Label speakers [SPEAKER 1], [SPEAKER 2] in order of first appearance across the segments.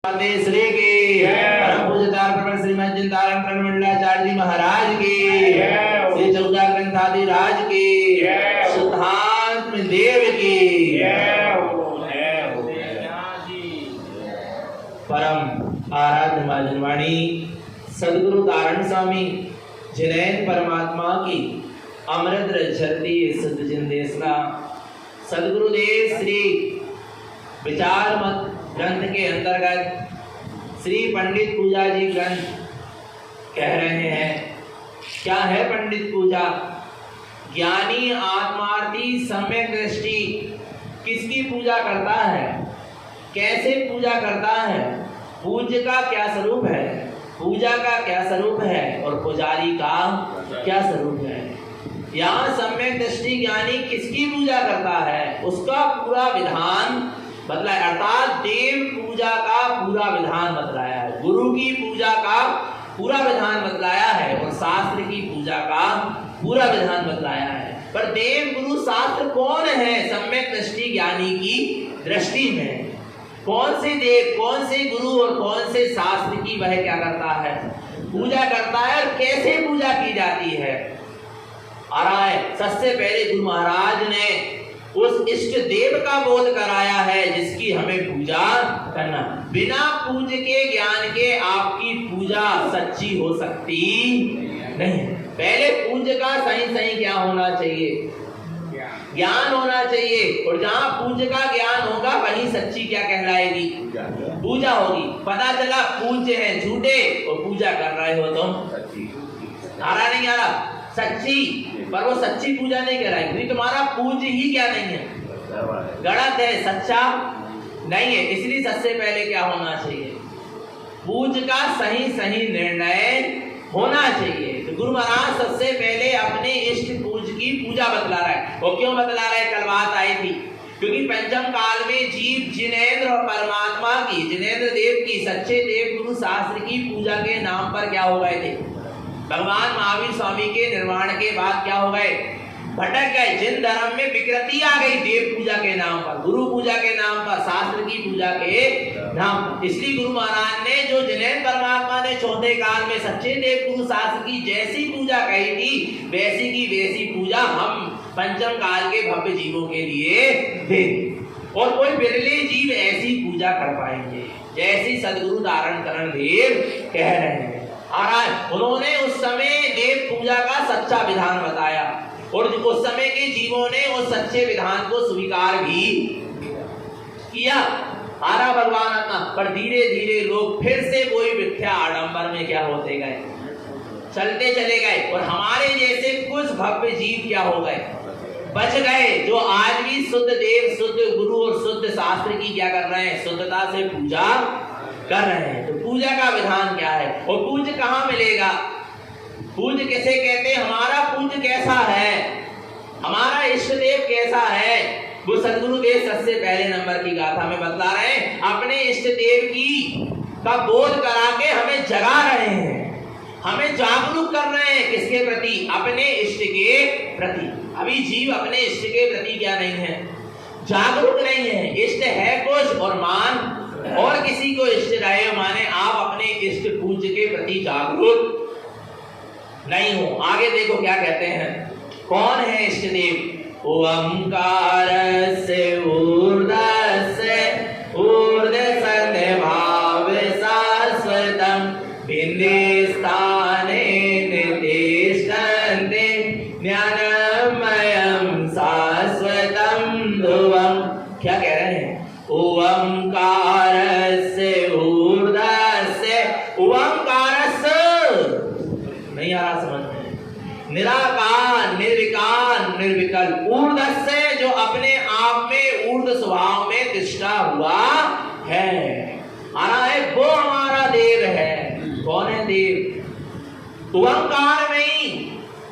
[SPEAKER 1] श्री की परम पूज्यतार प्रवर श्रीमद जिंदारण प्रणमंडलाचार्य जी महाराज की श्री चौदा ग्रंथादि राज की सिद्धांत देव की परम आराध्य माजनवाणी सदगुरु तारण स्वामी जिनैन परमात्मा की अमृत झरती सिद्ध जिंदेसना सदगुरुदेव श्री विचार मत ग्रंथ के अंतर्गत श्री पंडित पूजा जी ग्रंथ कह रहे हैं। क्या है पंडित पूजा? ज्ञानी आत्मार्थी सम्यक दृष्टि किसकी पूजा करता है, कैसे पूजा करता है, पूज्य का क्या स्वरूप है, पूजा का क्या स्वरूप है और पुजारी का क्या स्वरूप है। यहाँ सम्यक दृष्टि ज्ञानी किसकी पूजा करता है उसका पूरा विधान बतलाया, अर्थात देव पूजा का पूरा विधान बतलाया है, गुरु की पूजा का पूरा विधान बतलाया है और शास्त्र की पूजा का पूरा विधान बतलाया है। पर देव गुरु शास्त्र कौन है? सम्यक दृष्टि ज्ञानी की दृष्टि में कौन से देव, कौन से गुरु और कौन से शास्त्र की वह क्या करता है, पूजा करता है और कैसे पूजा की जाती है। आ रहा है सबसे पहले गुरु महाराज ने उस इष्ट देव का बोध कराया है जिसकी हमें पूजा करना। बिना पूज्य के ज्ञान के आपकी पूजा सच्ची हो सकती नहीं। पहले पूज्य का सही सही क्या होना चाहिए, ज्ञान होना चाहिए, और जहाँ पूज्य का ज्ञान होगा वही सच्ची क्या कहलाएगी, पूजा होगी। पता चला पूज्य है झूठे और पूजा कर रहे हो तुम, आ रहा नहीं आ रहा सच्ची, पर वो सच्ची पूजा नहीं कराएगी क्योंकि तुम्हारा पूज्य ही क्या नहीं है, गलत है, सच्चा नहीं है। इसलिए सबसे पहले क्या होना चाहिए, पूज्य का सही सही निर्णय होना चाहिए। तो गुरु महाराज सबसे पहले अपने इष्ट पूज्य की पूजा बतला रहा है। वो क्यों बतला रहा है? कल बात आई थी क्योंकि पंचम काल में जीव जिनेंद्र और परमात्मा की, जिनेंद्र देव की, सच्चे देव गुरु शास्त्र की पूजा के नाम पर क्या हो गए थे, भगवान महावीर स्वामी के निर्वाण के बाद क्या हो गए, भटक गए। जिन धर्म में विकृति आ गई देव पूजा के नाम पर, गुरु पूजा के नाम पर, शास्त्र की पूजा के नाम पर। इसलिए गुरु महाराज ने जो जिनेंद्र परमात्मा ने चौथे काल में सच्चे देव गुरु शास्त्र की जैसी पूजा कही थी वैसी की वैसी पूजा हम पंचम काल के भव्य जीवों के लिए दे, और कोई बिरले जीव ऐसी पूजा कर पाएंगे जैसी सदगुरु धारण करण देव कह रहे हैं। उन्होंने उस समय देव पूजा का सच्चा विधान बताया और उस समय के जीवों ने उस सच्चे विधान को स्वीकार भी किया। आरा भगवान अपना, पर धीरे धीरे लोग फिर से वही मिथ्या आडंबर में क्या होते गए, चलते चले गए, और हमारे जैसे कुछ भव्य जीव क्या हो गए, बच गए, जो आज भी शुद्ध देव, शुद्ध गुरु और शुद्ध शास्त्र की क्या कर रहे हैं, शुद्धता से पूजा कर रहे हैं। तो पूजा का विधान क्या है और पूज्य कहाँ मिलेगा, पूज्य किसे कहते हैं, हमारा पूज्य कैसा है, हमारा इष्ट देव कैसा है, वो सदगुरु देव सबसे पहले नंबर की गाथा में बतला रहे हैं। अपने इष्ट देव की का बोध करा के हमें जगा रहे हैं, हमें जागरूक कर रहे हैं किसके प्रति, अपने इष्ट के प्रति। अभी जीव अपने इष्ट के प्रति क्या नहीं है, जागरूक नहीं है। इष्ट है कुछ और मान और किसी को इष्ट रहे, माने आप अपने इष्ट पूज्य के प्रति जागरूक नहीं हो। आगे देखो क्या कहते हैं, कौन है इष्ट देव, ओंकार से ऊर्ध्वस्य ऊर्ध्वसन्निभाव शाश्वतम् भिन्ने स्थाने निर्दिष्टन्ते ज्ञानमयं शाश्वतं ध्रुवम्। क्या कह रहे हैं, ओंकारस्य ऊर्ध्वस्य, ओंकारस्य नहीं आ रहा समझ में, निराकार निर्विकार निर्विकल्प, ऊर्ध्वस्य जो अपने आप में ऊर्ध्व स्वभाव में दृष्टा हुआ है, आ रहा है, वो हमारा देव है। कौन है देव? ओंकार में ही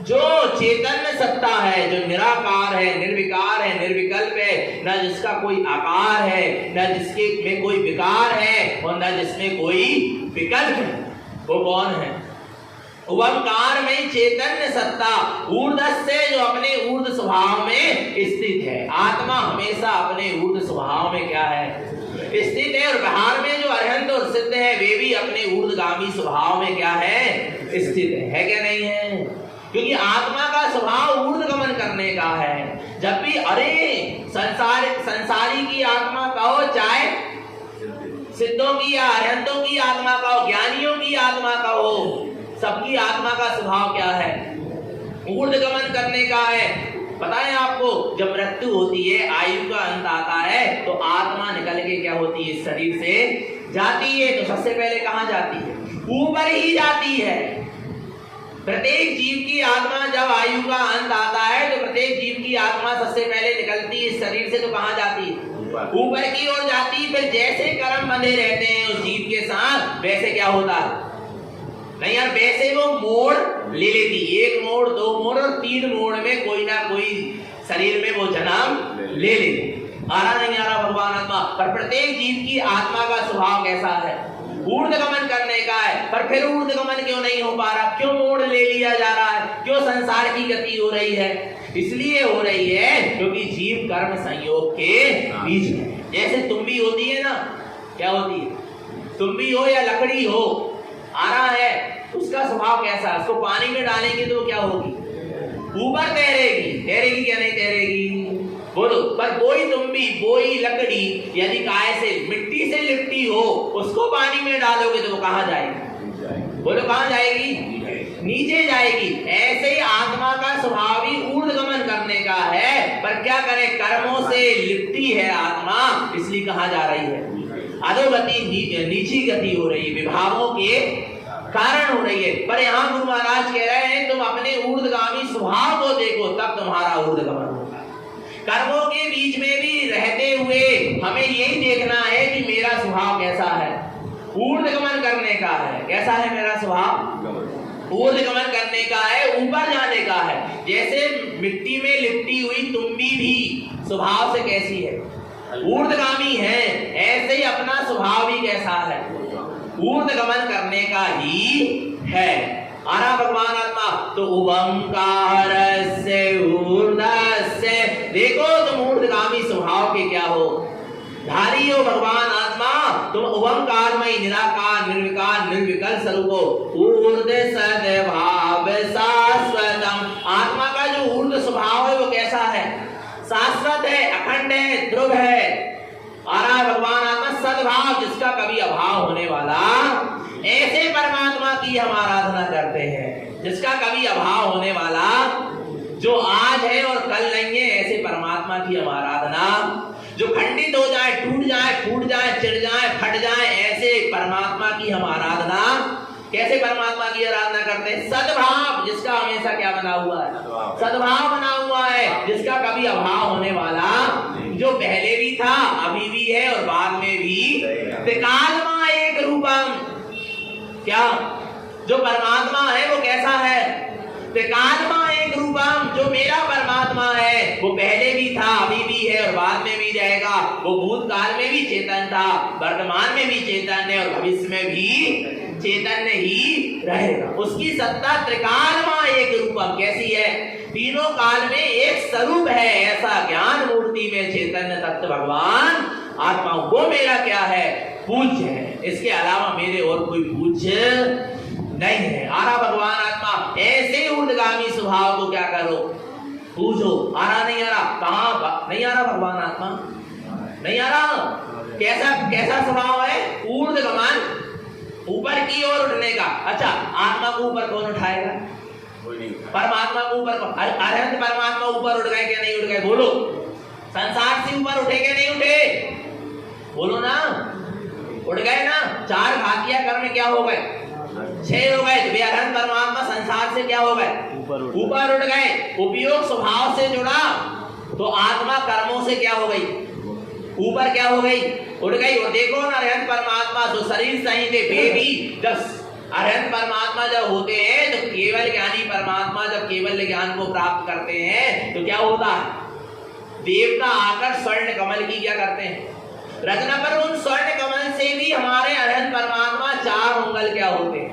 [SPEAKER 1] जो चैतन्य सत्ता है, जो निराकार है, निर्विकार है, निर्विकल्प है, न जिसका कोई आकार है, न जिसके में कोई विकार है और न जिसमें कोई विकल्प है, वो कौन है? ओंकार में चैतन्य सत्ता, ऊर्ध्वस्य जो अपने ऊर्ध्व स्वभाव में स्थित है। आत्मा हमेशा अपने ऊर्ध्व स्वभाव में क्या है, स्थित है। और बाहर में जो अरहंत और ये भी अपने ऊर्ध्वगामी स्वभाव में क्या है, स्थित है क्या नहीं है? क्योंकि आत्मा का स्वभाव ऊर्ध्वगमन करने का है। जब भी अरे संसारी की आत्मा कहो, चाहे सिद्धों की या अरहंतों की आत्मा कहो, ज्ञानियों की आत्मा कहो, सबकी आत्मा का स्वभाव क्या है? ऊर्ध्वगमन करने का है। पता है आपको, जब मृत्यु होती है, आयु का अंत आता है, तो आत्मा निकल के क्या होती है, शरीर से जाती है। तो सबसे पहले कहाँ जाती है? ऊपर ही जाती है। प्रत्येक जीव की आत्मा जब आयु का अंत आता है, तो प्रत्येक जीव की आत्मा सबसे पहले निकलती है शरीर से, तो कहाँ जाती है? ऊपर की ओर जाती। फिर जैसे कर्म बंधे रहते हैं उस जीव के साथ, वैसे क्या होता है, नहीं यार, वैसे वो मोड़ ले लेती। एक मोड़, दो मोड़ और तीन मोड़ में कोई ना कोई शरीर में वो जन्म ले लेती। आ रहा नहीं आ रहा भगवान आत्मा? पर प्रत्येक जीव की आत्मा का स्वभाव कैसा है? ऊर्ध्वगमन करने का है। पर फिर ऊर्ध्वगमन क्यों नहीं हो पा रहा? क्यों मोड़ ले लिया जा रहा है? क्यों संसार की गति हो रही है? इसलिए हो रही है क्योंकि जीव कर्म संयोग के बीच में। जैसे तुम्बी होती है ना, क्या होती है? तुम्बी हो या लकड़ी हो, आ रहा है, उसका स्वभाव कैसा है? उसको पानी में डालेंगे तो क्या होगी? ऊपर तैरेगी। तैरेगी क्या नहीं तैरेगी? बोलो। पर कोई तुम्बी, कोई लकड़ी यदि काय से, मिट्टी से लिपटी हो, उसको पानी में डालोगे तो वो कहाँ जाएगी? बोलो कहाँ जाएगी? नीचे जाएगी। ऐसे ही आत्मा का स्वभाव ही ऊर्ध्वगमन करने का है। पर क्या करे, कर्मों से लिपटी है आत्मा, इसलिए कहाँ जा रही है? अधोगति, नीची गति हो रही है, विभागों के कारण हो रही है। पर यहाँ गुरु महाराज कह रहे हैं तुम अपने ऊर्ध्वगामी स्वभाव को देखो, तब तुम्हारा ऊर्ध्वगमन होगा। कर्मों के बीच में भी रहते हुए हमें यही देखना है कि मेरा स्वभाव कैसा है, ऊर्ध्वगमन करने का है। कैसा है मेरा स्वभाव? ऊर्ध्वगमन करने का है, ऊपर जाने का है। जैसे मिट्टी में लिपटी हुई तुम्बी भी स्वभाव से कैसी है? ऊर्ध्वगामी है। ऐसे ही अपना स्वभाव भी कैसा है? ऊर्ध्वगमन करने का ही है। आरा भगवान आत्मा तो ओंकार से ऊर्ध्वस्य, देखो तुम ऊर्ध्वगामी स्वभाव के क्या हो, धारी हो भगवान आत्मा। तुम ओंकारमय निराकार निर्विकार निर्विकल्प स्वरूप हो। ऊर्ध्व सद्भाव शाश्वतम, आत्मा का जो ऊर्ध्व स्वभाव है वो कैसा है? शाश्वत है, अखंड है, ध्रुव है। आरा भगवान आत्मा सद्भाव, जिसका कभी अभाव होने वाला, ऐसे परमात्मा की हम आराधना करते हैं जिसका कभी अभाव होने वाला, जो आज है और कल नहीं है, ऐसे परमात्मा की हम आराधना। जो खंडित हो जाए, टूट जाए, फूट जाए, चिढ़ जाए, फट जाए, ऐसे परमात्मा की हम आराधना। कैसे परमात्मा की आराधना करते हैं? सद्भाव, जिसका हमेशा क्या बना हुआ है? सद्भाव बना हुआ है, जिसका कभी अभाव होने वाला, जो पहले भी था, अभी भी है और बाद में भी। त्रिकालमा एक रूपम, क्या जो परमात्मा है वो कैसा है? त्रिकालमा एक रूपम, जो मेरा परमात्मा है वो पहले भी था, अभी भी है और बाद में भी रहेगा। वो भूतकाल में भी चेतन था, वर्तमान में भी चेतन है और भविष्य में भी चेतन ही रहेगा। उसकी सत्ता त्रिकालमा एक रूपम, कैसी है? तीनों काल में एक स्वरूप है। ऐसा ज्ञान मूर्ति में चैतन्य तत्व भगवान आत्मा, वो मेरा क्या है? पूज्य है। इसके अलावा मेरे और कोई पूज्य नहीं है। आरा भगवान आत्मा, ऐसे ऊर्ध्वगामी स्वभाव को क्या करो? पूजो। आ रहा नहीं आ रहा? कहाँ नहीं आ रहा भगवान आत्मा? नहीं आ रहा? कैसा कैसा स्वभाव है? ऊर्ध्वगमन, ऊपर की ओर उठने का। अच्छा, आत्मा को ऊपर कौन उठाएगा? परमात्मा को ऊपर, अरहंत परमात्मा ऊपर उठ गए क्या नहीं उठ गए? बोलो। संसार से ऊपर उठे क्या नहीं उठे? बोलो ना, उठ गए ना। चार घातिया कर्म क्या हो गए? 6 हो गए। अरहंत परमात्मा संसार से क्या हो गए? ऊपर उठ गए। उपयोग स्वभाव से जुड़ा तो आत्मा कर्मों से क्या हो गई? ऊपर क्या हो गई? उठ गई। और देखो ना, अरहंत परमात्मा जो शरीर सही थे, बेबी जब अरहंत परमात्मा जब होते हैं तो केवल ज्ञानी परमात्मा जब केवल ज्ञान को प्राप्त करते हैं तो क्या होता है? देवता आकर स्वर्ण कमल की क्या करते हैं? रचना। पर उन स्वर्ण कमल से भी हमारे अरहंत परमात्मा 4 उंगल क्या होते हैं?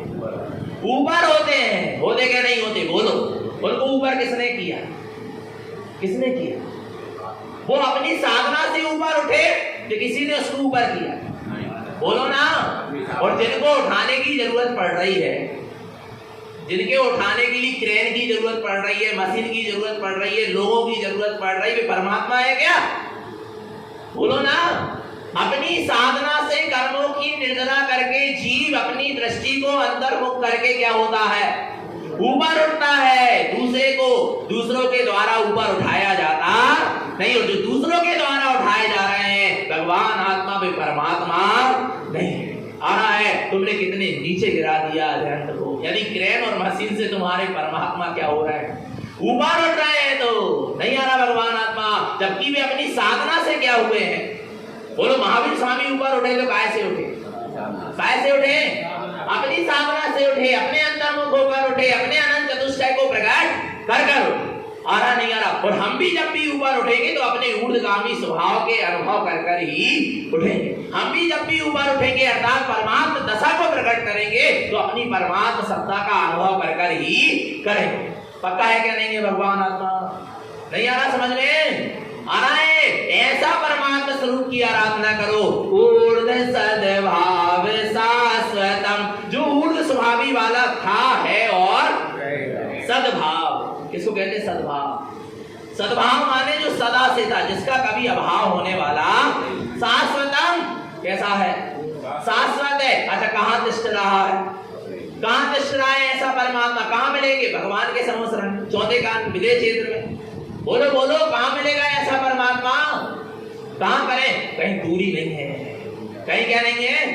[SPEAKER 1] ऊपर होते हैं। होते क्या नहीं होते? बोलो। उनको ऊपर किसने किया? किसने किया? वो अपनी साधना से ऊपर उठे कि किसी ने उसको ऊपर किया? बोलो ना। और जिनको उठाने की जरूरत पड़ रही है, जिनके उठाने के लिए क्रेन की जरूरत पड़ रही है, मशीन की जरूरत पड़ रही है, लोगों की जरूरत पड़ रही है, वे परमात्मा है क्या? बोलो ना। अपनी साधना से कर्मों की निर्जला करके जीव अपनी दृष्टि को अंतर्मुख करके क्या होता है? ऊपर उठता है। दूसरे को दूसरों के द्वारा ऊपर उठाया जाता नहीं, और जो दूसरों के द्वारा उठाए जा रहे हैं भगवान आत्मा भी परमात्मा नहीं आ रहा है। तुमने कितने नीचे गिरा दिया अध्ययन को, यानी क्रेन और मशीन से तुम्हारे परमात्मा क्या हो रहा है? ऊपर उठ रहे हैं, तो नहीं आ रहा भगवान आत्मा, जबकि वे अपनी साधना से क्या हुए हैं? बोलो, महावीर स्वामी ऊपर उठे तो काय से उठे? काय से उठे? अपनी साधना से उठे, अपने अंतर्मुख होकर उठे, अपने अनंत चतुष्टय को प्रकट कर कर। आ रहा नहीं आ रहा। और हम भी जब भी ऊपर उठेंगे तो अपने ऊर्ध्वगामी स्वभाव के अनुभव कर कर ही उठेंगे। हम भी जब भी ऊपर उठेंगे अर्थात परमात्मा दशा को प्रकट करेंगे तो अपनी परमात्मा सत्ता का अनुभव कर कर ही करेंगे। पक्का है क्या? नहीं है भगवान आत्मा? नहीं आ रहा समझ में? आ रहा है। ऐसा परमात्मा स्वरूप की आराधना करो। ऊर्ध्व सद्भाव शाश्वतम, जो ऊर्ध्व स्वभावी वाला था, है और सद्भाव। किसको कहते हैं? सद्भाव। सद्भाव माने जो सदा से था, जिसका कभी अभाव होने वाला। शाश्वतम कैसा है? शाश्वत है। अच्छा, कहाँ तिष्ठ रहा है? कहाँ तिष्ठ रहा है ऐसा परमात्मा? कहाँ मिलेंगे? भगवान के समोसरण चौथे कान विदेश क्षेत्र में। बोलो बोलो, कहाँ मिलेगा ऐसा परमात्मा? कहाँ करें? कहीं दूरी नहीं है। कहीं क्या नहीं है?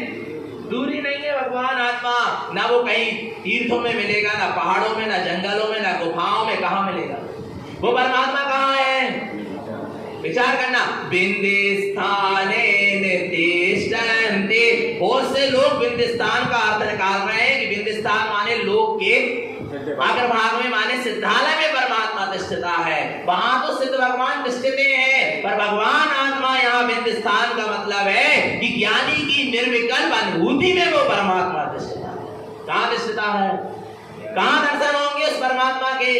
[SPEAKER 1] दूरी नहीं है भगवान आत्मा। ना वो कहीं तीर्थों में मिलेगा, ना पहाड़ों में, ना जंगलों में, ना गुफाओं में। कहाँ मिलेगा वो परमात्मा? कहाँ है? विचार करना। बिंदिस्थाने नितिष्ठन्ते। बहुत से लोग बिंदिस्थान का अर्थ निकाल रहे हैं कि बिंदिस्थान माने लोक के अग्र भाग में, माने सिद्धालय में परमात्मा तिष्ठता है। वहां तो सिद्ध भगवान तिष्ठते हैं, पर भगवान आत्मा यहाँ बिंदिस्थान का मतलब है कि ज्ञानी की निर्विकल्प अनुभूति में वो परमात्मा तिष्ठता है। कहाँ तिष्ठता है? कहाँ दर्शन होंगे उस परमात्मा के?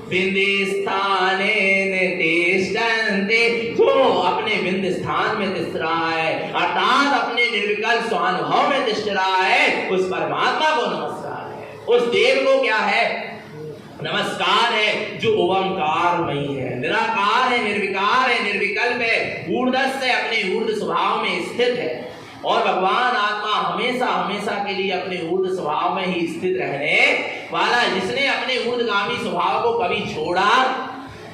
[SPEAKER 1] बिंदिस्थाने नितिष्ठन्ते, जो अपने बिंदिस्थान में तिष्ठ रहा है, अर्थात अपने निर्विकल्प स्वानुभव में तिष्ठ रहा है, उस परमात्मा को नमस्कार है। उस देव को क्या है? नमस्कार है, जो ओंकारमयी है, निराकार है, निर्विकार है, निर्विकल्प है, ऊर्ध्व से अपने ऊर्ध्व स्वभाव में स्थित है। और भगवान आत्मा हमेशा हमेशा के लिए अपने ऊर्ध्व स्वभाव में ही स्थित रहने वाला, जिसने अपने ऊर्ध्वगामी स्वभाव को कभी छोड़ा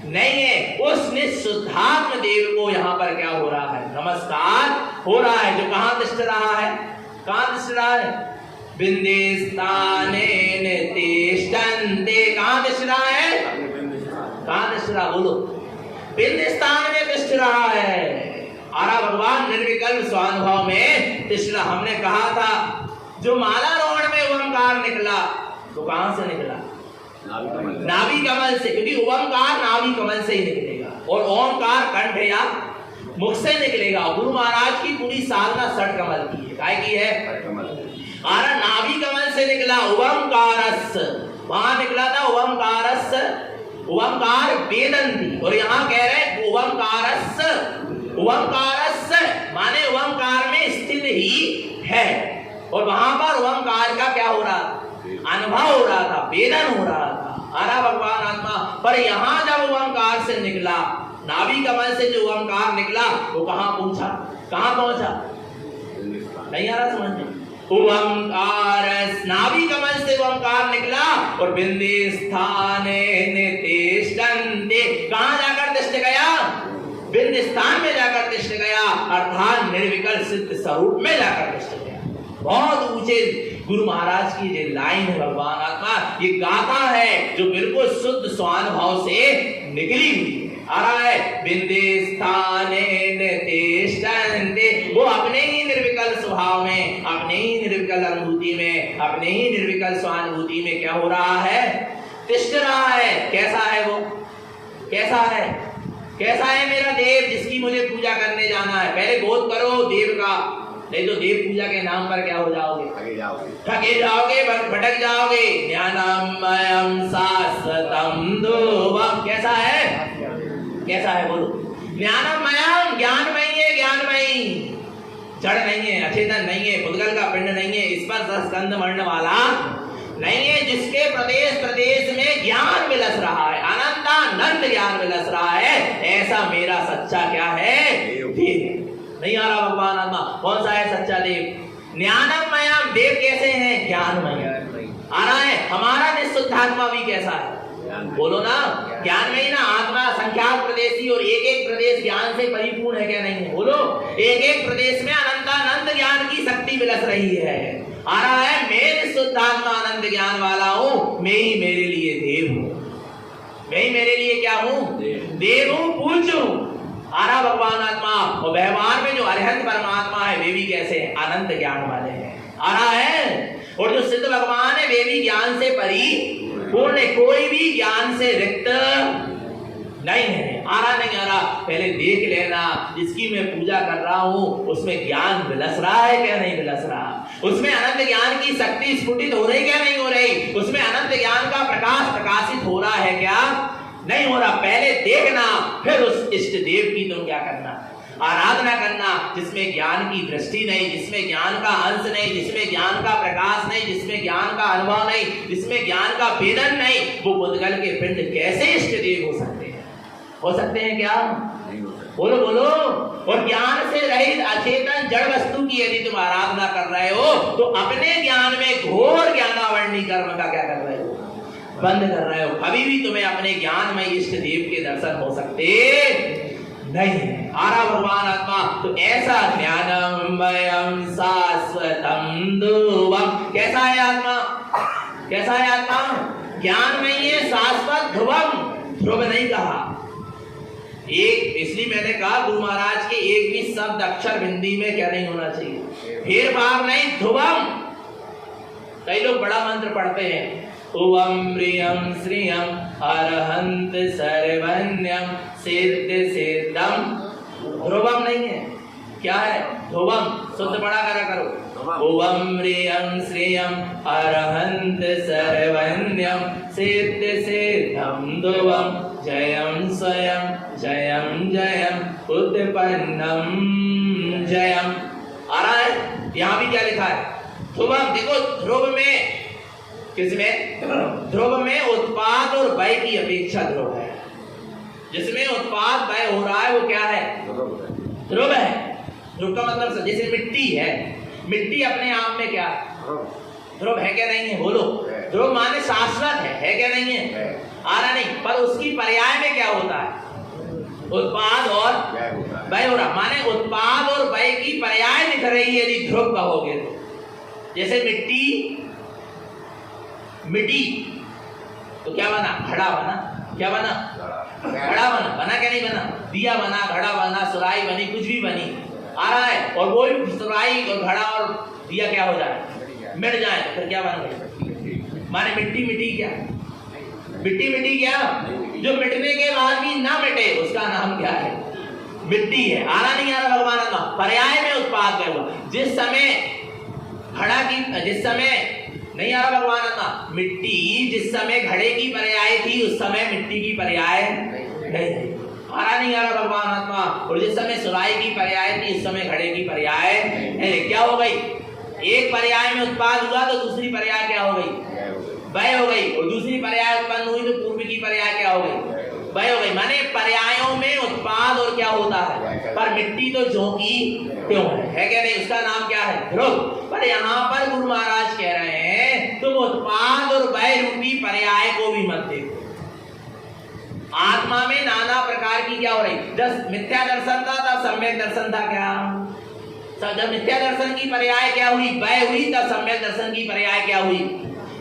[SPEAKER 1] नहीं है, उस निःशुद्धात्म देव को यहाँ पर क्या हो रहा है? नमस्कार हो रहा है। जो कहाँ तिष्ठ रहा है? कहाँ तिष्ठ रहा है? बिंदिस्थाने नितिष्ठन्ते। कहाँ तिष्ठ रहा है? कहाँ तिष्ठ रहा? बोलो। बिंदिस्थान में तिष्ठ रहा है। आरा भगवान निर्विकल्प स्वानुभव में तिष्ठ रहा। हमने कहा था जो माला रोहण में ओंकार निकला, तो कहां से निकला? नाभि कमल से, क्योंकि ओंकार नाभि कमल से ही निकलेगा और ओंकार कंठ या मुख से निकलेगा। गुरु महाराज की पूरी साधना षट कमल की है। काय की है? आरा नाभि कमल से निकला ओंकारस, वहां निकला था ओंकारस, ओंकार वेदंती। और यहाँ कह रहे ओंकारस, ओंकारस माने ओंकार में स्थित ही है। और वहां पर ओंकार का क्या हो रहा था? अनुभव हो रहा था, वेदन हो रहा था। आरा भगवान आत्मा। पर यहाँ जब ओंकार से निकला, नाभि कमल से जो ओंकार निकला, वो कहाँ पहुंचा? कहाँ पहुंचा? नहीं आ रहा समझ में? ओंकार नाभि कमल से ओंकार निकला और बिंदिस्थाने नितिष्ठन्ते। कहाँ जाकर तिष्ठ गया? बिंदिस्थान में जाकर तिष्ठ गया, अर्थात निर्विकल्प सिद्ध स्वरूप में जाकर तिष्ठ गया। बहुत ऊंचे गुरु महाराज की ये लाइन है भगवान आत्मा, ये गाथा है जो बिल्कुल शुद्ध स्वानुभव से निकली हुई है। आ रहा है बिंदिस्थाने नितिष्ठन्ते। वो अपने ही निर्विकल्प स्वभाव में, अपने ही निर्विकल्प अनुभूति में, अपने ही निर्विकल्प स्वानुभूति में क्या हो रहा है? तिष्ठ रहा है। कैसा है वो? कैसा है? कैसा है मेरा देव जिसकी मुझे पूजा करने जाना है? पहले बोध करो देव का, नहीं तो देव पूजा के नाम पर क्या हो जाओगे? ठगे जाओगे, भटक जाओगे। ज्ञानमयम शाश्वतम ध्रुवम। कैसा है? कैसा है? बोलो। ज्ञानमयम, ज्ञानमयी है, ज्ञानमयी। जड़ नहीं है, अचेतन नहीं है, पुद्गल का पिंड नहीं है, स्पर्श स्कंद मरण वाला नहीं है, जिसके प्रदेश प्रदेश में ज्ञान विलस रहा है, अनंतानंद ज्ञान विलस रहा है, ऐसा मेरा सच्चा क्या है? देव। नहीं आ रहा भगवान आत्मा? कौन सा है सच्चा देव? ज्ञानमयम देव कैसे हैं? ज्ञानमय आ रहा है। हमारा निःशुद्धात्मा भी कैसा है? बोलो ना, ज्ञान में ही ना आत्मा संख्यात प्रदेशी और एक एक प्रदेश ज्ञान से परिपूर्ण है क्या? नहीं है? बोलो, एक एक प्रदेश में अनंतानंद ज्ञान की शक्ति विलस रही है। आ रहा है, मैं निःशुद्धात्मा आनंद ज्ञान वाला हूं, मैं ही मेरे लिए देव हूं, मैं ही मेरे लिए क्या हूं? देव हूं, पूज्य हूं। आ रहा भगवान आत्मा। और व्यवहार में जो अरहंत परमात्मा है वे भी कैसे हैं? अनंत ज्ञान वाले हैं। आ रहा है। और जो सिद्ध भगवान है वे भी ज्ञान से परिपूर्ण है, कोई भी ज्ञान से रिक्त नहीं है। आ रहा नहीं आ रहा? पहले देख लेना, जिसकी मैं पूजा कर रहा हूं उसमें ज्ञान विलस रहा है क्या? नहीं विलस रहा। उसमें अनंत ज्ञान की शक्ति स्फुटित हो रही क्या? नहीं हो रही। उसमें अनंत ज्ञान का प्रकाश प्रकाशित हो रहा है क्या? नहीं हो रहा। पहले देखना, फिर उस इष्ट देव की तुम क्या करना? आराधना करना, जिसमें ज्ञान की दृष्टि नहीं, जिसमें ज्ञान का अंश नहीं, जिसमें ज्ञान का प्रकाश नहीं, जिसमें ज्ञान का अनुभव नहीं, जिसमें ज्ञान का वेदन नहीं, वो पुद्गल के पिंड कैसे इष्ट देव हो सकते हैं? हो सकते हैं क्या? बोलो बोलो। और ज्ञान से रहित अचेतन जड़ वस्तु की यदि तुम आराधना कर रहे हो तो अपने ज्ञान में घोर ज्ञानावरणी कर्म का क्या कर रहे हो? बंद कर रहे हो। कभी भी तुम्हें अपने ज्ञान में इष्ट देव के दर्शन हो सकते नहीं है। आरा भगवान आत्मा। तो ऐसा ज्ञानमयम शाश्वतम ध्रुवम, कैसा है आत्मा? कैसा है आत्मा? ज्ञान में ये शाश्वत ध्रुवम, ध्रुव नहीं कहा। एक इसलिए मैंने कहा गुरु महाराज के एक भी शब्द अक्षर हिंदी में क्या नहीं होना चाहिए, फेर फार नहीं, ध्रुवम। कई लोग बड़ा मंत्र पढ़ते हैं, ओम प्रियम श्रियम अरहंत सर्वन्यम सिद्ध सिद्धम, ध्रुवम नहीं है। क्या है? ध्रुवम। शुद्ध पढ़ा करा करो। ओम प्रियम श्रियम अरहंत सर्वन्यम सिद्ध सिद्धम ध्रुवम जयम स्वयं जयम जयम उत्पन्नम जयम। आ रहा है? यहाँ भी क्या लिखा है? ध्रुवम। देखो, ध्रुव में, किसमें? ध्रुव में उत्पाद और व्यय की अपेक्षा ध्रुव है। जिसमें उत्पाद व्यय हो रहा है वो क्या है? ध्रुव है। ध्रुव का मतलब जैसे मिट्टी है, मिट्टी अपने आप में क्या? ध्रुव है क्या? नहीं है? बोलो। ध्रुव माने शाश्वत है क्या? नहीं है? आ रहा नहीं। पर उसकी पर्याय में क्या होता है? उत्पाद और व्यय हो रहा, माने उत्पाद और व्यय की पर्याय दिख रही है यदि ध्रुव कहोगे तो। जैसे मिट्टी, मिट्टी तो क्या बना? घड़ा बना। क्या बना? घड़ा बना। बना क्या? नहीं बना। दिया बना, घड़ा बना, सुराही बनी, कुछ भी बनी। आ रहा है। और वो सुराही और घड़ा और दिया क्या हो जाए? मिट जाए तो फिर क्या बन गई? माने मिट्टी मिट्टी क्या? मिट्टी मिट्टी क्या? जो मिटने के बाद भी ना मिटे उसका नाम क्या है? मिट्टी है। आ रहा नहीं? आ रहा भगवान आत्मा। पर्याय में उत्पाद क्या हुआ? जिस समय घड़ा की, जिस समय नहीं आ रहा भगवान आत्मा, मिट्टी जिस समय घड़े की पर्याय थी उस समय मिट्टी की पर्याय नहीं। आ रहा नहीं? आ रहा भगवान आत्मा। और जिस समय सुराही की पर्याय थी उस समय घड़े की पर्याय नहीं। क्या हो गई? एक पर्याय में उत्पाद हुआ तो दूसरी पर्याय क्या हो गई? व्यय हो गई। और दूसरी पर्याय उत्पन्न हुई तो पूर्व की पर्याय क्या हो गई? व्यय हो गई। माने पर्यायों में उत्पाद और क्या होता है? पर मिट्टी तो जो की त्यों है क्या? नहीं? उसका नाम क्या है? ध्रुव। पर यहाँ पर गुरु महाराज कह रहे हैं तुम उत्पाद और व्यय रूपी पर्याय को भी मत देखो। आत्मा में नाना प्रकार की क्या हो रही? जब मिथ्या दर्शन था तब सम्यक दर्शन था क्या? जब मिथ्या दर्शन की पर्याय क्या हुई? व्यय हुई। तब सम्यक दर्शन की पर्याय क्या हुई?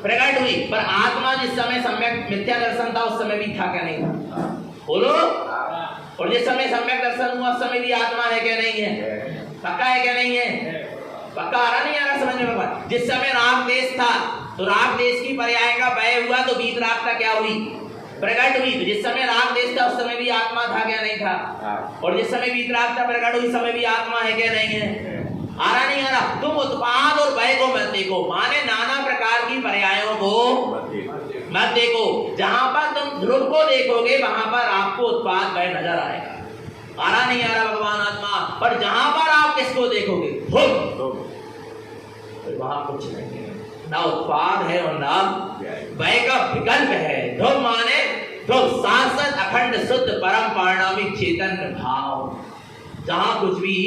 [SPEAKER 1] प्रकट हुई। पर आत्मा जिस समय सम्यक मिथ्या दर्शन था उस समय भी था क्या? नहीं था? बोलो। और जिस समय सम्यक दर्शन हुआ उस समय भी आत्मा है क्या? नहीं है? पक्का है क्या? नहीं है? पक्का आ रहा नहीं? आ रहा समझ में भगवान? जिस समय राग देश था तो राग देश की पर्याय का व्यय हुआ तो बीत रागता क्या हुई? प्रकट हुई। तो जिस समय राग देश था उस समय भी आत्मा था क्या? नहीं था? और जिस समय बीत रागता प्रकट हुई समय भी आत्मा है क्या? नहीं है? आ रहा नहीं? आ रहा। तुम उत्पाद और व्यय को मत देखो, माने नाना प्रकार की पर्यायों को मत देखो। जहां पर तुम ध्रुव को देखोगे वहां पर आपको उत्पाद व्यय नजर आएगा। आ रहा नहीं आ रहा भगवान आत्मा। पर जहां पर आप किसको देखोगे, धूप, तो वहां कुछ नहीं है, ना उत्पाद है और ना वय का विकल्प है। धूप माने धूप, शाश्वत अखंड शुद्ध परम पारणामिक चेतन भाव, जहां कुछ भी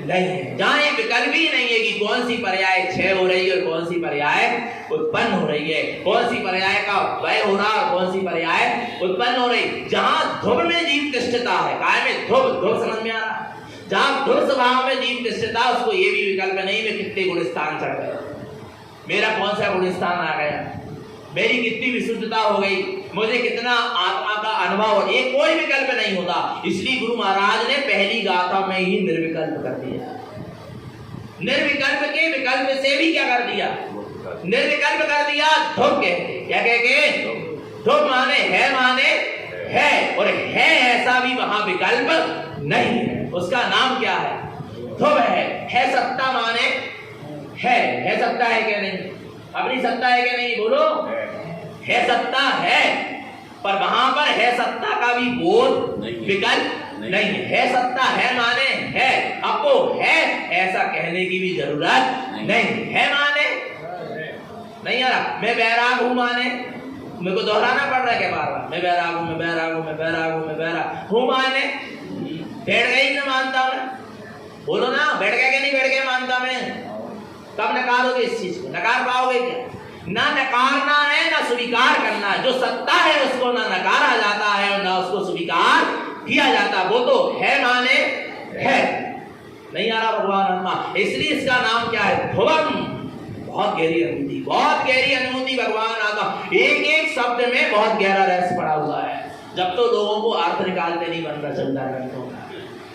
[SPEAKER 1] नहीं है, जहां ये विकल्प ही नहीं है कि कौन सी पर्याय क्षय हो रही है और कौन सी पर्याय उत्पन्न हो रही है, कौन सी पर्याय का वय हो रहा और कौन सी पर्याय उत्पन्न हो रही। जहां ध्रुव में जीव तिष्ठता है, काय में ध्रुव समझ में आ रहा, जहां ध्रुव स्वभाव में जीव तिष्ठता, उसको ये भी विकल्प नहीं मैं कितने गुण स्थान चढ़ गया, मेरा कौन सा गुण स्थान आ गया, मेरी कितनी विशुद्धता हो गई, मुझे कितना आत्मा का अनुभव, ये कोई विकल्प नहीं होता। इसलिए गुरु महाराज ने पहली गाथा में ही निर्विकल्प कर दिया। निर्विकल्प के विकल्प से भी क्या कर दिया, निर्विकल्प कर दिया। धुप कहते, क्या कह के, धुप माने है और है ऐसा भी वहां विकल्प नहीं है। उसका नाम क्या है, धुप है सत्ता माने है सत्ता है क्या नहीं, अपनी सत्ता है क्या नहीं, बोलो, है सत्ता है, पर वहां पर है सत्ता का भी बोध विकल्प नहीं है। सत्ता है माने है, आपको है ऐसा कहने की भी जरूरत नहीं है, माने नहीं आ रहा। मैं बैराग हूं माने, मेरे को दोहराना पड़ रहा है क्या बार बार, मैं बैराग हूं, मैं बैराग हूं, मैं बैराग हूं, मैं बैराग हूं माने, बैठ गई ना मानता मैं, बोलो ना, बैठ गया कि नहीं बैठ गया मानता मैं। कब नकारोगे इस चीज को, नकार पाओगे क्या, ना नकारना है ना स्वीकार करना है। जो सत्ता है उसको ना नकारा जाता है और ना उसको स्वीकार किया जाता, वो तो है माने है, नहीं आ रहा भगवान आत्मा। इसलिए इसका नाम क्या है, ध्रुवम। बहुत गहरी अनुभूति, बहुत गहरी अनुभूति भगवान आत्मा, एक एक शब्द में बहुत गहरा रहस्य पड़ा हुआ है। जब तो लोगों को अर्थ निकालते नहीं बनता चलता ग्रंथों का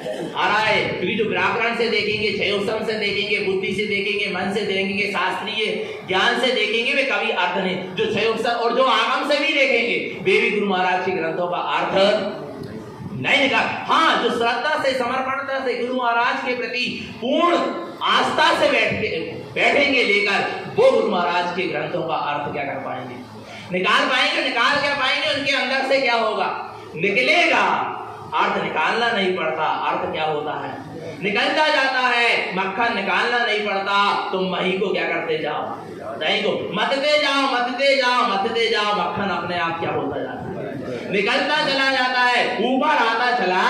[SPEAKER 1] आ रहा है, क्योंकि जो व्याकरण से देखेंगे, क्षयोत्सम से देखेंगे, बुद्धि से देखेंगे, मन से देखेंगे, शास्त्रीय ज्ञान से देखेंगे, वे कभी अर्थ नहीं, जो क्षयोत्सम और जो आगम से भी देखेंगे, वे भी गुरु महाराज के ग्रंथों का अर्थ नहीं निकाल। हाँ, जो श्रद्धा से, समर्पणता से गुरु महाराज के प्रति पूर्ण आस्था से बैठेंगे लेकर, वो गुरु महाराज के ग्रंथों का अर्थ क्या कर पाएंगे, निकाल पाएंगे। निकाल क्या पाएंगे, उनके अंदर से क्या होगा, निकलेगा। अर्थ निकालना नहीं पड़ता, अर्थ क्या होता है, निकलता जाता है। मक्खन निकालना नहीं पड़ता, तुम मही को क्या करते जाओ, दही को मतते जाओ, मतते जाओ, मतते जाओ, मक्खन अपने आप क्या होता जाता है, निकलता चला जाता है, ऊपर आता चला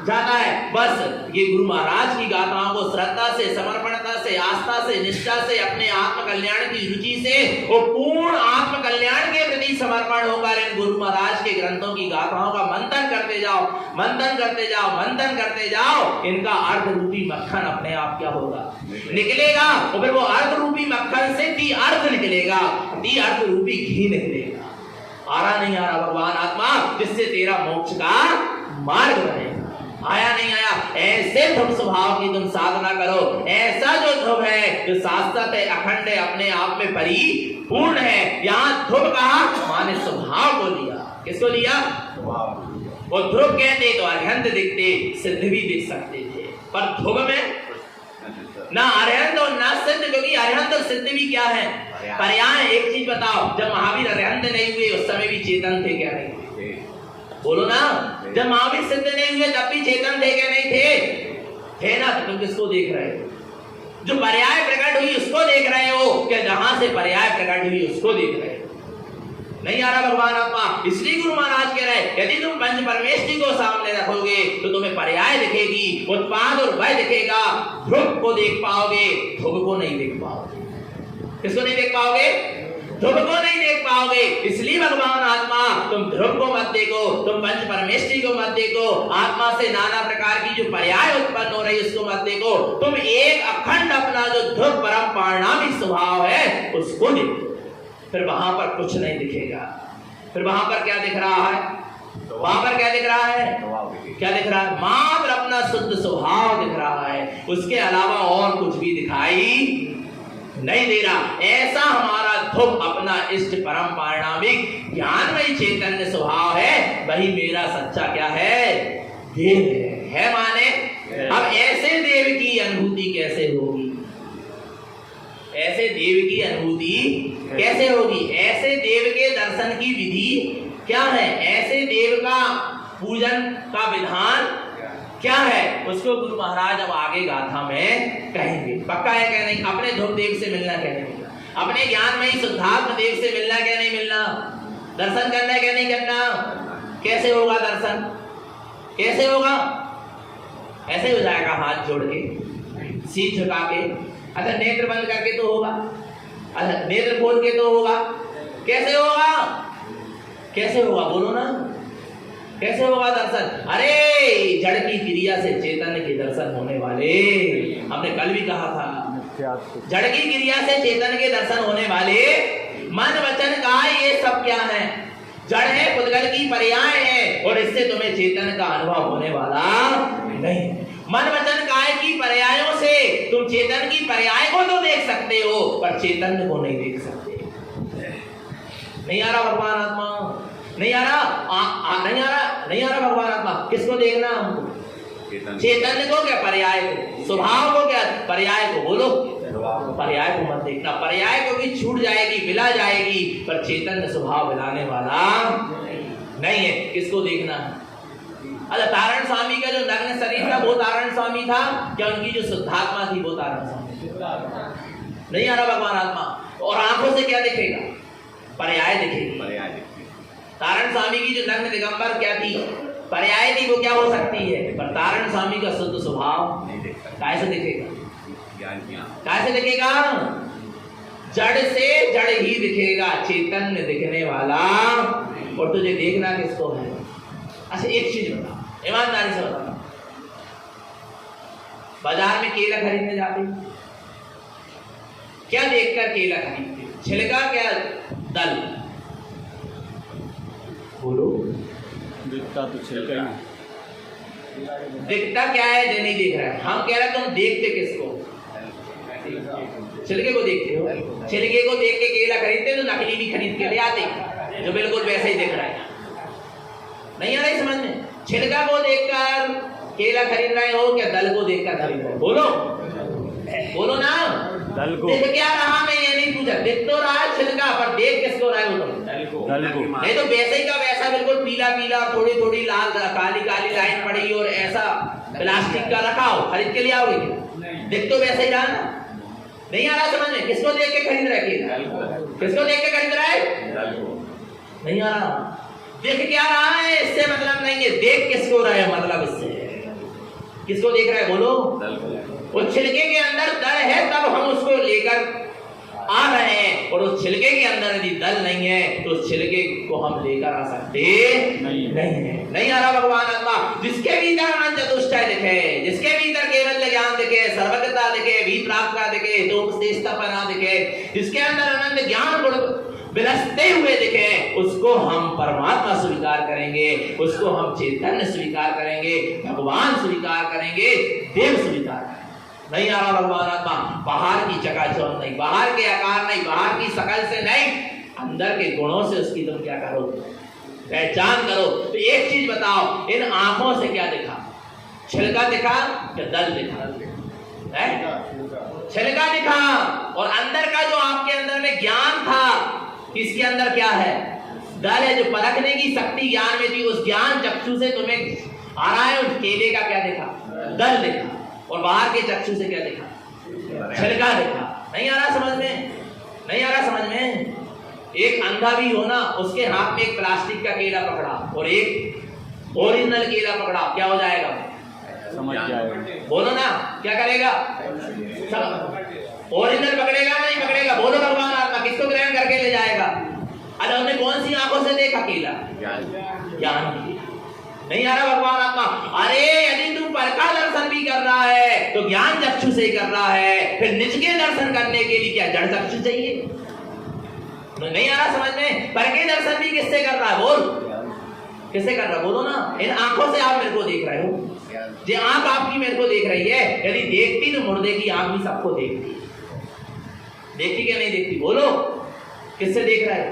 [SPEAKER 1] जाता है। बस ये गुरु महाराज की गाथाओं को श्रद्धा से, समर्पणता से, आस्था से, निष्ठा से, अपने आत्म कल्याण की रुचि से और पूर्ण आत्म कल्याण के प्रति समर्पण होकर इन गुरु महाराज के ग्रंथों की गाथाओं का मंथन करते जाओ, मंथन करते जाओ, मंथन करते जाओ। इनका अर्थ रूपी मक्खन अपने आप क्या होगा, निकलेगा। और फिर वो अर्थ रूपी मक्खन से ती अर्थ निकलेगा, ती अर्थ रूपी घी निकलेगा। आ रहा नहीं आ रहा भगवान आत्मा, जिससे तेरा मोक्ष का मार्ग बनेगा। आया नहीं आया, ऐसे ध्रुव स्वभाव की तुम साधना करो। ऐसा जो ध्रुव है, जो शाश्वत है, अखंड है, अपने आप में परिपूर्ण है। यहाँ ध्रुव कहा माने स्वभाव को लिया, किसको लिया, और ध्रुव कहते तो अरहंत दिखते, सिद्ध भी दिख सकते थे, पर ध्रुव में ना अरहंत और ना सिद्ध, क्योंकि अरहंत और सिद्ध भी क्या है, पर्याय। एक चीज बताओ, जब महावीर अरहंत नहीं हुए उस समय भी चेतन थे क्या नहीं थे, बोलो ना। जब महावीर सिद्ध नहीं हुए तब भी चेतन थे क्या नहीं थे ना। तो तुम किसको देख रहे हो, जो पर्याय प्रकट हुई उसको देख रहे हो, क्या जहां से पर्याय प्रकट हुई उसको देख रहे हो, नहीं आ रहा भगवान आत्मा। इसलिए गुरु महाराज कह रहे, यदि तुम पंच परमेष्टि को सामने रखोगे तो तुम्हें पर्याय दिखेगी, उत्पाद और वय दिखेगा। ध्रुव को देख पाओगे, ध्रुव को नहीं देख पाओगे। किसको नहीं देख पाओगे, ध्रुव को नहीं देख पाओगे। इसलिए भगवान आत्मा, तुम ध्रुव को मत देखो, तुम पंच परमेष्टि को मत देखो, आत्मा से नाना प्रकार की जो पर्याय उत्पन्न हो रही है उसको मत देखो। तुम एक अखंड अपना जो ध्रुव परम पारणामिक स्वभाव है उसको देखो। फिर वहां पर कुछ नहीं दिखेगा। फिर वहां पर क्या दिख रहा है, वहां पर क्या दिख रहा है, क्या दिख रहा है, मात्र अपना शुद्ध स्वभाव दिख रहा है, उसके अलावा और कुछ भी दिखाई नहीं दे रहा। ऐसा हमारा ध्रुव अपना इष्ट परम पारणामिक ज्ञानमय चैतन्य स्वभाव है, वही मेरा सच्चा क्या है, देव है माने। अब ऐसे देव की अनुभूति कैसे होगी, ऐसे देव की अनुभूति कैसे होगी, ऐसे देव के दर्शन की विधि क्या है, ऐसे देव का पूजन का विधान क्या है उसको गुरु महाराज अब आगे गाथा में कहेंगे। पक्का है क्या नहीं? अपने ध्रुव देव से मिलना क्या नहीं मिलना, अपने ज्ञान में ही शुद्धात्म देव से मिलना क्या नहीं मिलना, दर्शन करना क्या नहीं करना। कैसे होगा दर्शन? कैसे होगा? ऐसे हो जाएगा हाथ जोड़ के, सीट झुका के। अच्छा नेत्र बंद करके तो होगा, अच्छा नेत्र खोल के तो होगा। कैसे होगा? कैसे होगा बोलो ना, कैसे होगा दर्शन? अरे जड़ की क्रिया से चेतन के दर्शन होने वाले, हमने कल भी कहा था, जड़ की क्रिया से चेतन के दर्शन होने वाले। मन वचन काय ये सब क्या है? जड़ है, पुद्गल की पर्याय है, और इससे तुम्हें चेतन का अनुभव होने वाला नहीं। मन वचन काय की पर्यायों से तुम चेतन की पर्याय को तो देख सकते हो, पर चेतन को नहीं देख सकते। नहीं आ रहा भगवान आत्मा, नहीं आ रहा, नहीं आ रहा भगवान आत्मा। किसको देखना हमको? चेतन को क्या पर्याय को? स्वभाव को क्या पर्याय को? बोलो पर्याय को मत देखना, पर्याय को भी छूट जाएगी, मिला जाएगी, पर चेतन स्वभाव मिलाने वाला नहीं है। किसको देखना है? अच्छा तारण स्वामी का जो नग्न शरीर था वो तारण स्वामी था क्या? उनकी जो शुद्धात्मा थी वो तारण स्वामी? नहीं आ रहा भगवान आत्मा। और आंखों से क्या दिखेगा? पर्याय दिखेगी। तारण स्वामी की जो नग्न दिगंबर क्या थी? पर्याय थी, वो क्या हो सकती है? पर तारण स्वामी का शुद्ध स्वभाव कैसे दिखेगा? कैसे दिखेगा? जड़ से जड़ ही दिखेगा, चेतन दिखने वाला। और तुझे देखना किसको है? अच्छा एक चीज बता, ईमानदारी से बता, बाजार में केला खरीदने जाते क्या देखकर केला खरीदते? छिलका क्या दल? बोलो।
[SPEAKER 2] दिखता तो छिलका ही,
[SPEAKER 1] दिखता क्या है जो नहीं दिख रहा है? हम कह रहे तुम देखते किसको? छिलके को देखते हो। छिलके को देख के केला खरीदते तो नकली भी खरीद के ले आते जो बिल्कुल वैसे ही दिख रहा है। नहीं आ रही समझ में? छिलका को देखकर केला खरीद रहे हो क्या दल को देखकर खरीद रहे हो? बोलो बोलो ना।
[SPEAKER 2] दल को।
[SPEAKER 1] देख क्या रहा? मैं ये नहीं पूछा, देख तो रहा है छिलका, पर देख किसको रहा है वो? तुम
[SPEAKER 2] दल को।
[SPEAKER 1] नहीं तो वैसे ही का वैसा बिल्कुल पीला पीला, थोड़ी थोड़ी लाल काली काली लाइन पड़ेगी और ऐसा प्लास्टिक का रखा हो, खरीद के ले आओगे क्या? देख तो वैसे ही रहा ना। नहीं आ रहा समझ में? किसको देख के खरीद रहा है? किसको देख के खरीद रहा है? नहीं आ रहा। देख क्या रहा है इससे मतलब नहीं है, देख किसको रहा है मतलब इससे किसको देख रहा है? बोलो। वो छिलके के अंदर दल है तब हम उसको लेकर आ रहे हैं, और उस छिलके के अंदर यदि दल नहीं है तो उस छिलके को हम लेकर आ सकते नहीं है। नहीं आ रहा भगवान आत्मा। जिसके भीतर अनंत चतुष्टय दिखे, जिसके भीतर केवल ज्ञान दिखे, सर्वज्ञता दिखे, वीतरागता दिखे, तो उपदेशतापना दिखे, जिसके अंदर अनंत ज्ञान गुण विलसते हुए दिखे, उसको हम परमात्मा स्वीकार करेंगे, उसको हम चैतन्य स्वीकार करेंगे, भगवान स्वीकार करेंगे, देव स्वीकार करेंगे। नहीं आ रहा भगवान आत्मा। बाहर की चकाचौंध नहीं, बाहर के आकार नहीं, बाहर की शकल से नहीं, अंदर के गुणों से उसकी तुम क्या करो? पहचान करो। तो एक चीज बताओ, इन आंखों से क्या दिखा? छिलका दिखा या दल दिखा? छिलका दिखा। और अंदर का जो आपके अंदर में ज्ञान था, इसके अंदर क्या है? दल है, जो परखने की शक्ति ज्ञान में थी, उस ज्ञान चक्षु से तुम्हें आ रहा है। उस केले का क्या दिखा? दल दिखा। और बाहर के चक्षु से क्या दिखा? छिलका दिखा। नहीं आ रहा समझ में? नहीं आ रहा समझ में? एक अंधा भी हो ना, उसके हाथ में एक प्लास्टिक का केला पकड़ा और एक ओरिजिनल केला पकड़ा, क्या हो जाएगा?
[SPEAKER 2] समझ जाएगा।
[SPEAKER 1] बोलो ना, क्या करेगा? ओरिजिनल पकड़ेगा नहीं पकड़ेगा? बोलो भगवान आत्मा। किसको ग्रहण करके ले जाएगा? अरे उन्हें कौन सी आंखों से देखा केला? ज्ञान। नहीं आ रहा भगवान आत्मा। अरे यदि तू पर का दर्शन भी कर रहा है तो ज्ञान चक्षु से कर रहा है, फिर निज के दर्शन करने के लिए क्या जड़ चक्षु चाहिए? नहीं आ रहा समझ में? पर के दर्शन भी किससे कर रहा है? बोल किससे कर रहा है? बोलो ना। इन आंखों से आप मेरे को देख रहे हो, जो आंख आपकी मेरे को देख रही है, यदि देखती तो मुर्दे की आंख भी सबको देखती। देखती क्या नहीं देखती? बोलो किससे देख रहा है?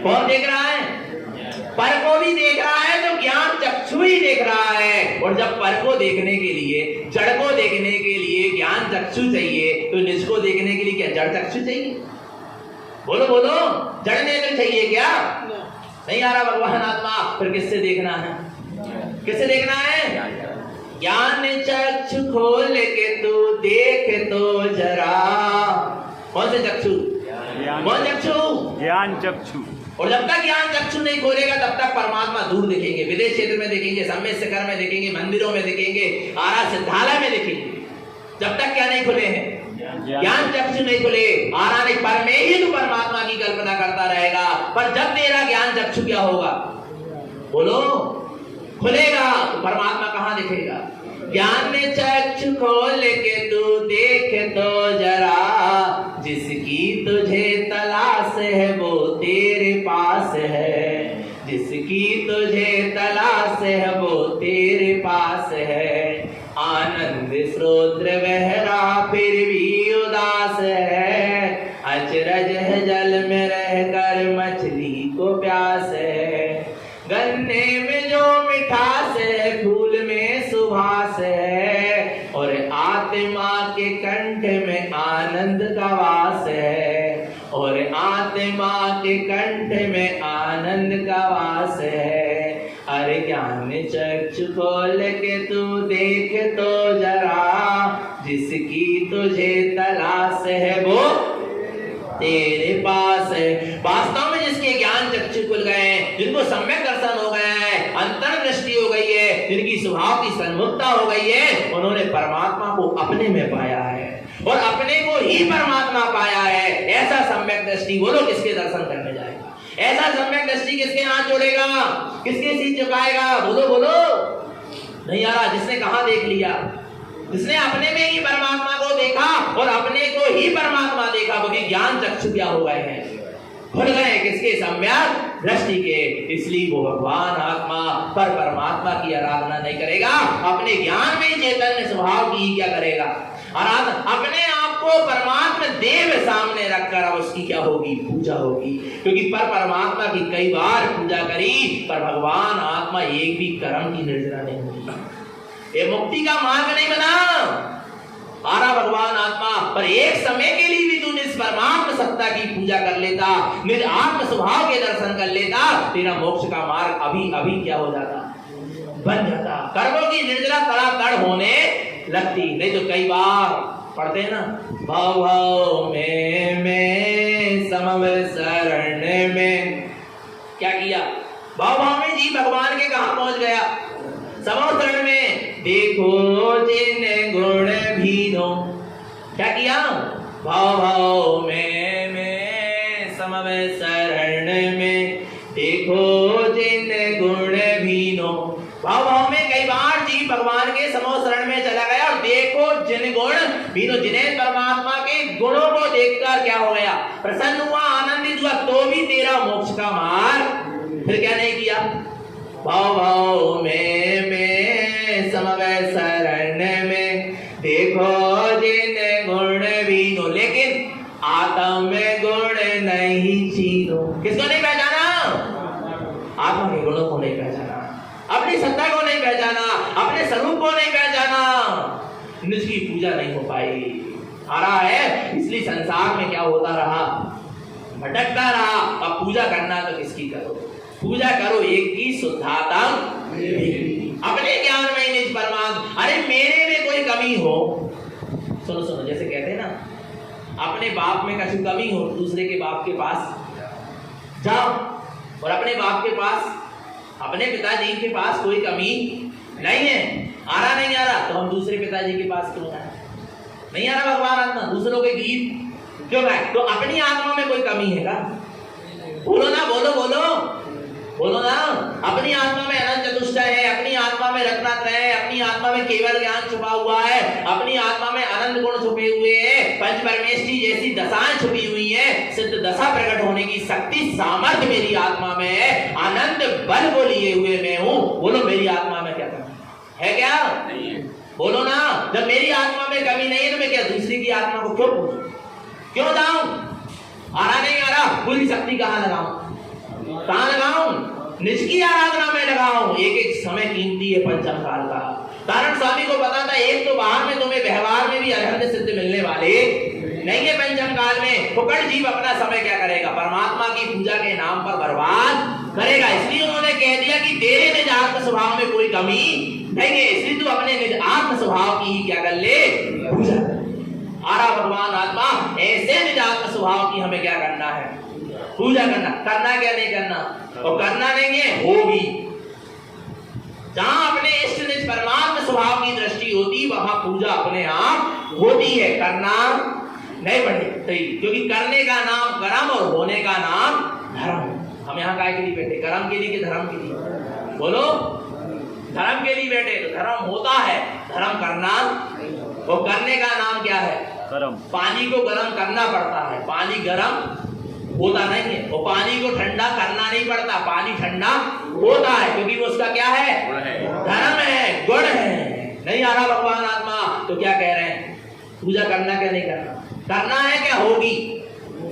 [SPEAKER 1] कौन देख रहा है? पर को भी देख रहा है तो ज्ञान चक्षु ही देख रहा है। और जब पर को देखने के लिए, जड़ को देखने के लिए ज्ञान चक्षु चाहिए, तो निज को देखने के लिए क्या जड़ चक्षु चाहिए? बोलो बोलो, जड़ नेत्र चाहिए क्या? नहीं आ रहा भगवान आत्मा। फिर किससे देखना है? किससे देखना है? ज्ञान चक्षु खोल के तू देख तो जरा। कौन से चक्षु? कौन चक्षु?
[SPEAKER 2] ज्ञान चक्षु।
[SPEAKER 1] और जब तक ज्ञान चक्षु नहीं खोलेगा तब तक परमात्मा दूर दिखेंगे, विदेश क्षेत्र में दिखेंगे, सम्मेद शिखर में दिखेंगे, मंदिरों में दिखेंगे, आरा सिद्धालय में दिखेंगे। जब तक क्या नहीं खुले हैं? ज्ञान चक्षु नहीं खुले, आरा नहीं, पर में ही तू परमात्मा की कल्पना करता रहेगा। पर जब तेरा ज्ञान चक्षु क्या होगा? बोलो, खुलेगा तो परमात्मा कहां दिखेगा? ज्ञान चक्षु खोल के तू देख तो जरा, जिसकी तुझे तलाश है वो तेरे पास है, जिसकी तुझे तलाश है वो तेरे पास है। आनंद स्रोत्र बह रहा फिर भी उदास है, अचरज है जल में रहकर मछली को प्यास है। गन्ने में जो मिठास है फूल में सुभास है, और आत्मा के कंठ में आनंद का वास है, और आत्मा के कंठ में आनंद का वास है। अरे ज्ञान चक्षु खोल के तू देख तो जरा, जिसकी तुझे तलाश है वो तेरे पास है। वास्तव में जिसके ज्ञान चक्षु खुल गए हैं, जिनको सम्यक दर्शन हो गया है, अंतर दृष्टि हो गई है, जिनकी स्वभाव की सन्मुखता हो गई है, उन्होंने परमात्मा को अपने में पाया है और अपने को ही परमात्मा पाया है। ऐसा सम्यक दृष्टि बोलो किसके दर्शन करने जाएगा? ऐसा सम्यक दृष्टि किसके हाथ जोड़ेगा? किसके सीट झुकाएगा? बोलो बोलो। नहीं आ रहा? जिसने कहां देख लिया? जिसने अपने में ही परमात्मा को देखा और अपने को ही परमात्मा देखा, क्योंकि ज्ञान चक्षु क्या हो गए हैं? खुल गए किसके? सम्यक दृष्टि के। इसलिए वो भगवान आत्मा पर परमात्मा की आराधना नहीं करेगा, अपने ज्ञान में चैतन्य स्वभाव की क्या करेगा? आराधना। अपने आप को परमात्मा देव सामने रखकर अब उसकी क्या होगी? पूजा होगी। क्योंकि पर परमात्मा की कई बार पूजा करी, पर भगवान आत्मा एक भी कर्म की निर्जरा नहीं होती। ये मुक्ति का मार्ग नहीं बना आरा भगवान आत्मा, पर एक समय के लिए भी तू निज परमात्मा सत्ता की पूजा कर लेता, निज आत्म स्वभाव के दर्शन कर लेता, तेरा मोक्ष का मार्ग अभी अभी क्या हो जाता? बन जाता। कर्मों की निर्जरा तड़ातड़ होने लगती। नहीं तो कई बार पढ़ते हैं ना, भाव भाव में समव शरण में क्या किया? भाव भाव में जी भगवान के कहां पहुंच गया? समवसरण में देखो जिन गुण भीनो। क्या किया? भाव भाव में समव शरण में देखो जिन गुण भीनो। भाव भाव में कई बार जीव भगवान के समूह शरण में चला गया और देखो जिन गुण भीनो, जिन्हें परमात्मा के गुणों को देखकर क्या हो गया? प्रसन्न हुआ, आनंदित हुआ, तो भी तेरा मोक्ष का मार्ग फिर क्या नहीं किया? भाव भाव में समवय शरण में देखो जिन गुण भीनो, लेकिन आत्म गुण नहीं छीनो। किसको नहीं पहचाना? आत्मा के गुणों को नहीं पहचाना, अपनी सत्ता को नहीं पहचाना, अपने स्वरूप को नहीं पहचाना, निज की पूजा नहीं हो पाई। आ रहा है, इसलिए संसार में क्या होता रहा? भटकता रहा। अब पूजा करना तो किसकी करो? पूजा करो एक की, शुद्धाता अपने ज्ञान में निज परमात्मा। अरे मेरे में कोई कमी हो, सुनो सुनो, जैसे कहते हैं ना, अपने बाप में कछु कमी हो दूसरे के बाप के पास जाओ, और अपने बाप के पास, अपने पिताजी के पास कोई कमी नहीं है, आ रहा नहीं आ रहा, तो हम दूसरे पिताजी के पास क्यों जाए? नहीं आ रहा भगवान आत्मा, दूसरों के गीत क्यों गाए? तो अपनी आत्मा में कोई कमी है का? बोलो ना, बोलो बोलो बोलो ना। अपनी आत्मा में अनंत चतुष्टय है, अपनी आत्मा में रत्नात्रय है, अपनी आत्मा में केवल ज्ञान छुपा हुआ है, अपनी आत्मा में अनंत गुण छुपे हुए हैं, पंच परमेष्ठी जैसी दशाएं छुपी हुई हैं, सिद्ध दशा प्रकट होने की शक्ति सामर्थ्य मेरी आत्मा में है, अनंत बल को लिए हुए मैं हूं। बोलो मेरी आत्मा में क्या कमी है? क्या नहीं है? बोलो ना। जब मेरी आत्मा में कमी नहीं है तो मैं क्या दूसरी की आत्मा को क्यों पूछूं? क्यों जाऊं? आ रहा नहीं आ रहा? पूरी शक्ति कहां लगाऊं? कहां लगाऊं? निज की आराधना में लगाऊं। एक एक समय कीमती है पंचम काल का। कारण स्वामी को पता था, एक तो बाहर में तुम्हें व्यवहार में भी अरहत सिद्ध मिलने वाले नहीं है पंचम काल में, फुकड़ जीव अपना समय क्या करेगा, परमात्मा की पूजा के नाम पर बर्बाद करेगा। इसलिए उन्होंने कह दिया कि तेरे निज आत्म स्वभाव में कोई कमी नहीं है, इसलिए तू अपने निज आत्म स्वभाव की ही क्या कर ले, पूजा कर। आरा भगवान आत्मा ऐसे निज आत्म स्वभाव की हमें क्या करना है, पूजा करना। करना क्या नहीं करना, और करना नहीं है होगी। जहां अपने इष्ट निज परमात्मा स्वभाव की दृष्टि होती वहां पूजा अपने आप होती है, करना नहीं पड़ती। क्योंकि करने का नाम कर्म और होने का नाम धर्म। हम यहाँ काय के लिए बैठे, कर्म के लिए कि धर्म के लिए, बोलो। धर्म के लिए बैठे तो धर्म होता है, धर्म करना, वो करने का नाम क्या है,
[SPEAKER 2] कर्म।
[SPEAKER 1] पानी को गर्म करना पड़ता है, पानी गर्म होता नहीं है, वो पानी को ठंडा करना नहीं पड़ता, पानी ठंडा होता है, क्योंकि वो उसका क्या है, धर्म है, गुण है। नहीं आ रहा भगवान आत्मा तो क्या कह रहे हैं, पूजा करना क्या नहीं करना, करना है क्या होगी।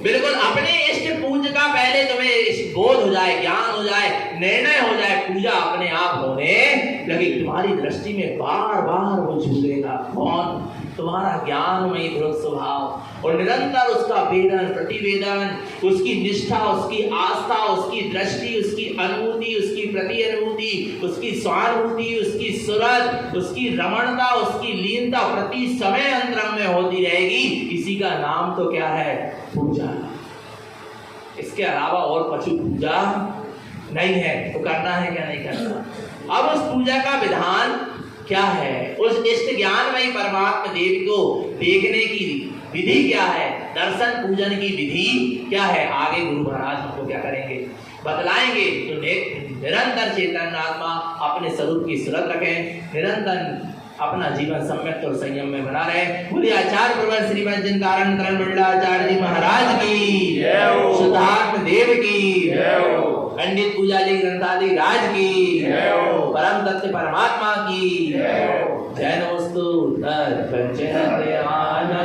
[SPEAKER 1] बिल्कुल अपने इष्ट पूज का पहले तुम्हें बोध हो जाए, ज्ञान हो जाए, निर्णय हो जाए, पूजा अपने आप होने लगे। तुम्हारी दृष्टि में बार बार वो झूलेगा कौन, तुम्हारा ज्ञानमयी ध्रुव स्वभाव, और निरंतर उसका वेदन प्रतिवेदन, उसकी निष्ठा, उसकी आस्था, उसकी दृष्टि, उसकी अनुभूति, उसकी प्रति अनुभूति, उसकी स्वानुभूति, उसकी सूरत, उसकी रमणता, उसकी लीनता प्रति समय अंतरम में होती रहेगी। इसी का नाम तो क्या है, पूजा। इसके अलावा और पशु पूजा नहीं है। तो करना है क्या नहीं करना। अब उस पूजा का विधान क्या है, उस इष्ट ज्ञानमयी परमात्मा देव को देखने की विधि क्या है, दर्शन पूजन की विधि क्या है, आगे गुरु महाराज हमको क्या करेंगे, बतलाएंगे। तो निरंतर चेतन आत्मा अपने स्वरूप की सूरत रखें, निरंतर अपना जीवन सम्यक और संयम में बना रहे। बोलिए आचार्य प्रवर श्रीमद जिनतारण तरण मंडलाचार्य जी महाराज की जय हो, सिद्धार्थ देव की जय हो, पंडित पूजाली ग्रंथादि राज की जय हो, परम तत्व परमात्मा की जय हो। जय नमस्तु तत् पंचहते आनंद।